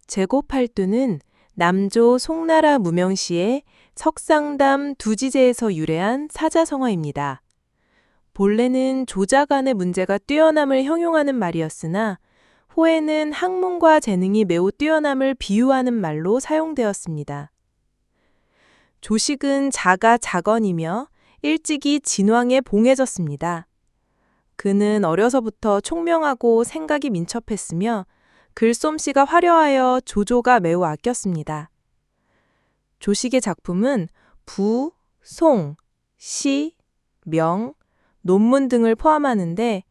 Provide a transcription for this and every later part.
제고팔두는 남조 송나라 무명시의 석상담 두지제에서 유래한 사자성어입니다. 본래는 조자 간의 문제가 뛰어남을 형용하는 말이었으나 호에는 학문과 재능이 매우 뛰어남을 비유하는 말로 사용되었습니다. 조식은 자가 자건이며 일찍이 진왕에 봉해졌습니다. 그는 어려서부터 총명하고 생각이 민첩했으며 글솜씨가 화려하여 조조가 매우 아꼈습니다. 조식의 작품은 부, 송, 시, 명, 논문 등을 포함하는데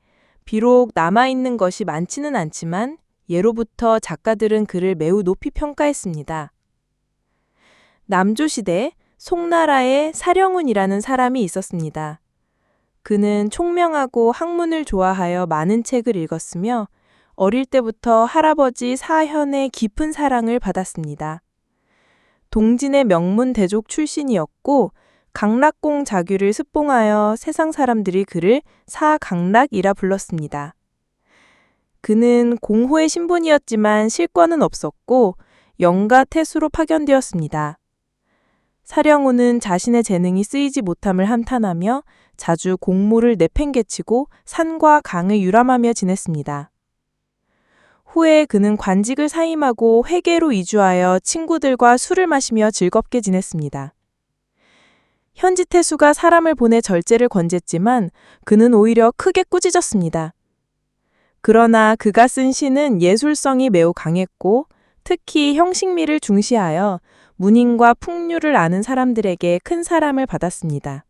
비록 남아있는 것이 많지는 않지만 예로부터 작가들은 그를 매우 높이 평가했습니다. 남조시대 송나라에 사령운이라는 사람이 있었습니다. 그는 총명하고 학문을 좋아하여 많은 책을 읽었으며 어릴 때부터 할아버지 사현의 깊은 사랑을 받았습니다. 동진의 명문 대족 출신이었고 강락공 자규를 습봉하여 세상 사람들이 그를 사강락이라 불렀습니다. 그는 공호의 신분이었지만 실권은 없었고 영가 태수로 파견되었습니다. 사령우는 자신의 재능이 쓰이지 못함을 한탄하며 자주 공모를 내팽개치고 산과 강을 유람하며 지냈습니다. 후에 그는 관직을 사임하고 회계로 이주하여 친구들과 술을 마시며 즐겁게 지냈습니다. 현지 태수가 사람을 보내 절제를 권했지만 그는 오히려 크게 꾸짖었습니다. 그러나 그가 쓴 시는 예술성이 매우 강했고 특히 형식미를 중시하여 문인과 풍류를 아는 사람들에게 큰 사람을 받았습니다.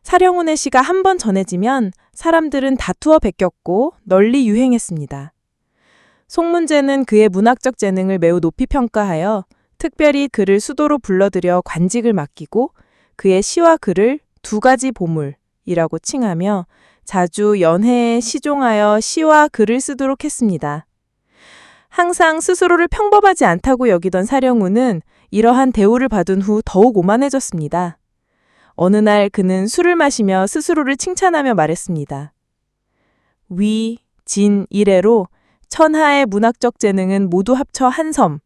사령운의 시가 한 번 전해지면 사람들은 다투어 베꼈고 널리 유행했습니다. 송문제는 그의 문학적 재능을 매우 높이 평가하여 특별히 그를 수도로 불러들여 관직을 맡기고 그의 시와 글을 두 가지 보물이라고 칭하며 자주 연회에 시종하여 시와 글을 쓰도록 했습니다. 항상 스스로를 평범하지 않다고 여기던 사령우는 이러한 대우를 받은 후 더욱 오만해졌습니다. 어느 날 그는 술을 마시며 스스로를 칭찬하며 말했습니다. 위, 진, 이래로 천하의 문학적 재능은 모두 합쳐 한 섬.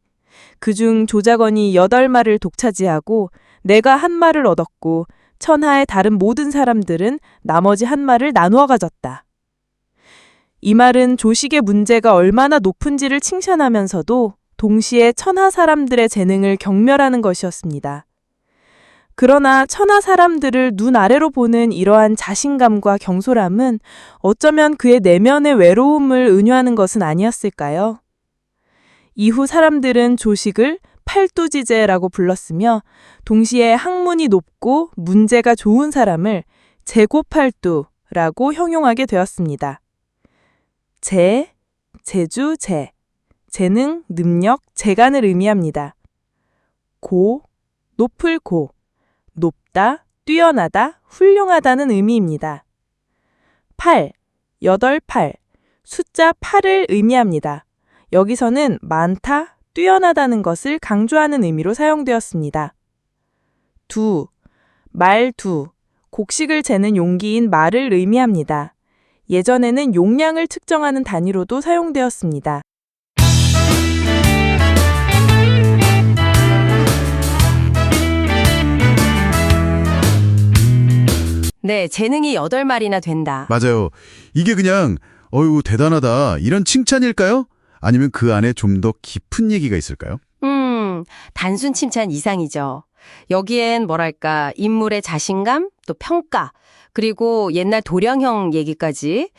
그중 조자건이 8말을 독차지하고 내가 한 말을 얻었고 천하의 다른 모든 사람들은 나머지 한 말을 나누어 가졌다. 이 말은 조식의 문제가 얼마나 높은지를 칭찬하면서도 동시에 천하 사람들의 재능을 경멸하는 것이었습니다. 그러나 천하 사람들을 눈 아래로 보는 이러한 자신감과 경솔함은 어쩌면 그의 내면의 외로움을 은유하는 것은 아니었을까요? 이후 사람들은 조식을 팔두지제라고 불렀으며 동시에 학문이 높고 문제가 좋은 사람을 제고팔두라고 형용하게 되었습니다. 재주, 재능, 능력, 재간을 의미합니다. 고, 높을 고, 높다, 뛰어나다, 훌륭하다는 의미입니다. 8, 8, 숫자 8을 의미합니다. 여기서는 많다, 뛰어나다는 것을 강조하는 의미로 사용되었습니다. 말두, 곡식을 재는 용기인 말을 의미합니다. 예전에는 용량을 측정하는 단위로도 사용되었습니다. 네, 재능이 8말이나 된다. 맞아요. 이게 그냥 어이구 대단하다 이런 칭찬일까요? 아니면 그 안에 좀 더 깊은 얘기가 있을까요? 단순 칭찬 이상이죠. 여기엔 뭐랄까 인물의 자신감, 또 평가, 그리고 옛날 도량형 얘기까지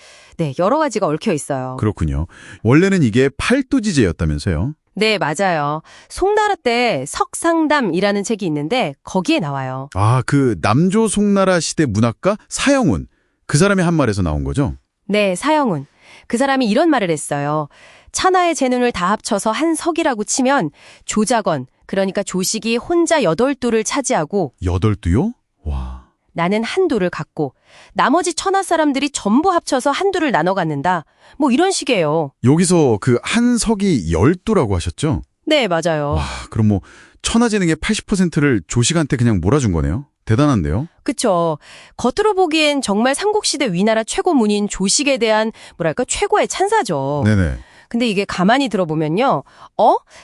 여러 가지가 얽혀 있어요. 그렇군요. 원래는 이게 팔두지제였다면서요? 네, 맞아요. 송나라 때 석상담이라는 책이 있는데 거기에 나와요. 아, 그 남조 송나라 시대 문학가 사형운. 그 사람의 한 말에서 나온 거죠? 네, 사형운. 그 사람이 이런 말을 했어요. 천하의 재능을 다 합쳐서 한 석이라고 치면 조자건, 그러니까 조식이 혼자 8두를 차지하고 8두요? 와. 나는 한 두를 갖고 나머지 천하 사람들이 전부 합쳐서 한 두를 나눠 갖는다. 뭐 이런 식이에요. 여기서 그 한 석이 10두라고 하셨죠? 네, 맞아요. 와, 그럼 뭐 천하재능의 80%를 조식한테 그냥 몰아준 거네요? 대단한데요? 그쵸. 겉으로 보기엔 정말 삼국시대 위나라 최고 문인 조식에 대한 뭐랄까 최고의 찬사죠. 네네. 근데 이게 가만히 들어보면요.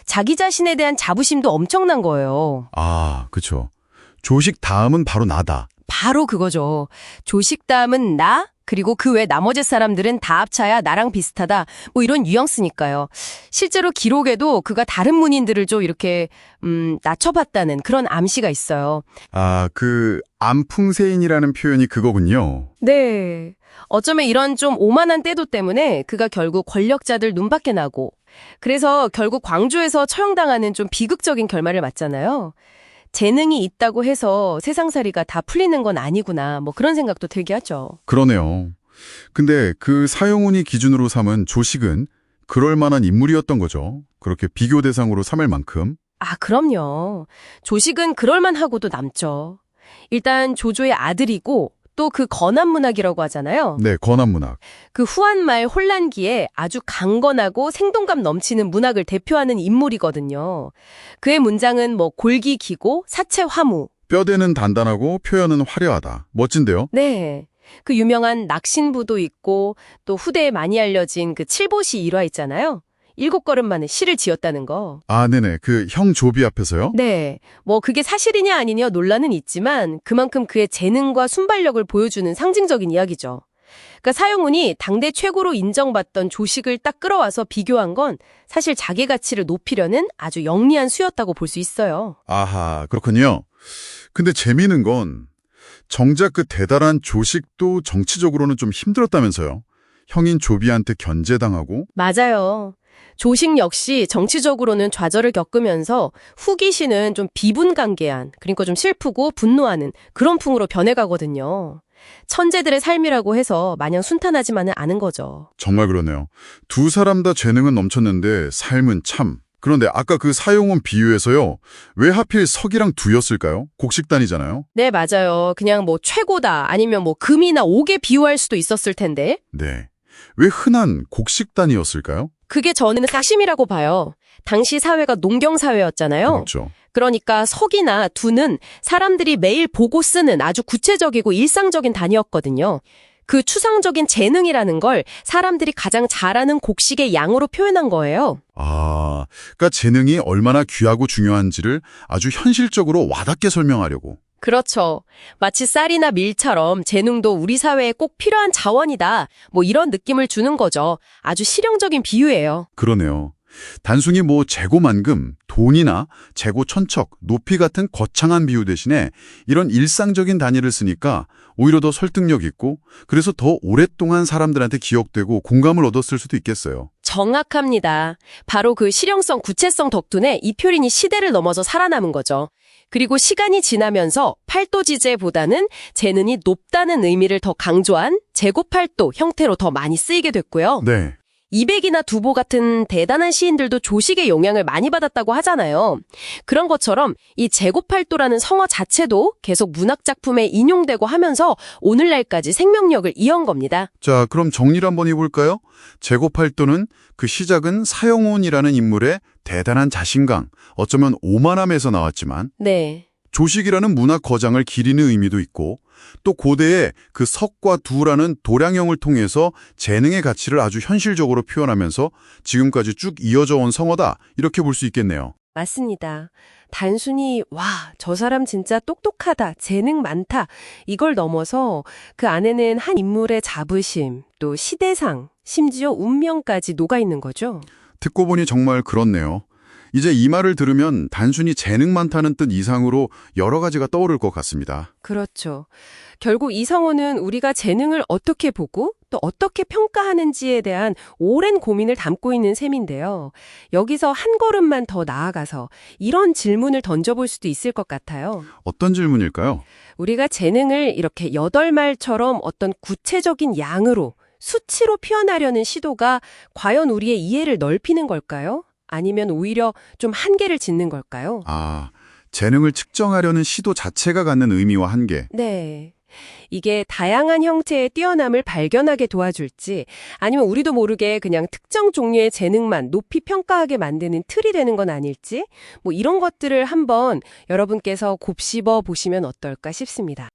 자기 자신에 대한 자부심도 엄청난 거예요. 아, 그쵸. 조식 다음은 바로 나다. 바로 그거죠. 조식 다음은 나, 그리고 그 외 나머지 사람들은 다 합쳐야 나랑 비슷하다. 뭐 이런 뉘앙스니까요. 실제로 기록에도 그가 다른 문인들을 좀 이렇게 낮춰봤다는 그런 암시가 있어요. 아, 그 암풍세인이라는 표현이 그거군요. 네. 어쩌면 이런 좀 오만한 때도 때문에 그가 결국 권력자들 눈밖에 나고 그래서 결국 광주에서 처형당하는 좀 비극적인 결말을 맞잖아요. 재능이 있다고 해서 세상살이가 다 풀리는 건 아니구나. 뭐 그런 생각도 들게 하죠. 그러네요. 근데 그 사형훈이 기준으로 삼은 조식은 그럴 만한 인물이었던 거죠. 그렇게 비교 대상으로 삼을 만큼. 아, 그럼요. 조식은 그럴만하고도 남죠. 일단 조조의 아들이고 또 그 건한문학이라고 하잖아요. 네, 건한문학. 그 후한말 혼란기에 아주 강건하고 생동감 넘치는 문학을 대표하는 인물이거든요. 그의 문장은 뭐 골기 기고, 사체 화무. 뼈대는 단단하고 표현은 화려하다. 멋진데요? 네. 그 유명한 낙신부도 있고 또 후대에 많이 알려진 그 칠보시 일화 있잖아요. 7걸음 만에 시를 지었다는 거. 아, 네네. 그 형 조비 앞에서요? 네. 뭐 그게 사실이냐 아니냐 논란은 있지만 그만큼 그의 재능과 순발력을 보여주는 상징적인 이야기죠. 그러니까 사형훈이 당대 최고로 인정받던 조식을 딱 끌어와서 비교한 건 사실 자기 가치를 높이려는 아주 영리한 수였다고 볼 수 있어요. 아하, 그렇군요. 근데 재미있는 건 정작 그 대단한 조식도 정치적으로는 좀 힘들었다면서요. 형인 조비한테 견제당하고. 맞아요. 조식 역시 정치적으로는 좌절을 겪으면서 후기시는 좀 비분간개한, 그러니까 좀 슬프고 분노하는 그런 풍으로 변해가거든요. 천재들의 삶이라고 해서 마냥 순탄하지만은 않은 거죠. 정말 그러네요. 두 사람 다 재능은 넘쳤는데 삶은 참. 그런데 아까 그 사용원 비유에서요. 왜 하필 석이랑 두였을까요? 곡식단이잖아요. 네, 맞아요. 그냥 뭐 최고다 아니면 뭐 금이나 옥에 비유할 수도 있었을 텐데 네. 왜 흔한 곡식단이었을까요? 그게 저는 사심이라고 봐요. 당시 사회가 농경사회였잖아요. 그렇죠. 그러니까 석이나 두는 사람들이 매일 보고 쓰는 아주 구체적이고 일상적인 단위였거든요. 그 추상적인 재능이라는 걸 사람들이 가장 잘하는 곡식의 양으로 표현한 거예요. 아, 그러니까 재능이 얼마나 귀하고 중요한지를 아주 현실적으로 와닿게 설명하려고. 그렇죠. 마치 쌀이나 밀처럼 재능도 우리 사회에 꼭 필요한 자원이다. 뭐 이런 느낌을 주는 거죠. 아주 실용적인 비유예요. 그러네요. 단순히 뭐 재고만금, 돈이나 재고천척, 높이 같은 거창한 비유 대신에 이런 일상적인 단위를 쓰니까 오히려 더 설득력 있고 그래서 더 오랫동안 사람들한테 기억되고 공감을 얻었을 수도 있겠어요. 정확합니다. 바로 그 실용성, 구체성 덕분에 이 표현이 시대를 넘어서 살아남은 거죠. 그리고 시간이 지나면서 팔도지제보다는 재능이 높다는 의미를 더 강조한 재고팔도 형태로 더 많이 쓰이게 됐고요. 네. 이백이나 두보 같은 대단한 시인들도 조식의 영향을 많이 받았다고 하잖아요. 그런 것처럼 이 재고팔도라는 성어 자체도 계속 문학작품에 인용되고 하면서 오늘날까지 생명력을 이어온 겁니다. 자, 그럼 정리를 한번 해볼까요? 재고팔도는 그 시작은 사형훈이라는 인물의 대단한 자신감, 어쩌면 오만함에서 나왔지만 네. 조식이라는 문학 거장을 기리는 의미도 있고 또 고대의 그 석과 두라는 도량형을 통해서 재능의 가치를 아주 현실적으로 표현하면서 지금까지 쭉 이어져 온 성어다 이렇게 볼 수 있겠네요. 맞습니다. 단순히 와, 저 사람 진짜 똑똑하다, 재능 많다 이걸 넘어서 그 안에는 한 인물의 자부심, 또 시대상, 심지어 운명까지 녹아있는 거죠. 듣고 보니 정말 그렇네요. 이제 이 말을 들으면 단순히 재능 많다는 뜻 이상으로 여러 가지가 떠오를 것 같습니다. 그렇죠. 결국 이성어는 우리가 재능을 어떻게 보고 또 어떻게 평가하는지에 대한 오랜 고민을 담고 있는 셈인데요. 여기서 한 걸음만 더 나아가서 이런 질문을 던져볼 수도 있을 것 같아요. 어떤 질문일까요? 우리가 재능을 이렇게 8말처럼 어떤 구체적인 양으로, 수치로 표현하려는 시도가 과연 우리의 이해를 넓히는 걸까요? 아니면 오히려 좀 한계를 짓는 걸까요? 아, 재능을 측정하려는 시도 자체가 갖는 의미와 한계. 네. 이게 다양한 형태의 뛰어남을 발견하게 도와줄지 아니면 우리도 모르게 그냥 특정 종류의 재능만 높이 평가하게 만드는 틀이 되는 건 아닐지 뭐 이런 것들을 한번 여러분께서 곱씹어 보시면 어떨까 싶습니다.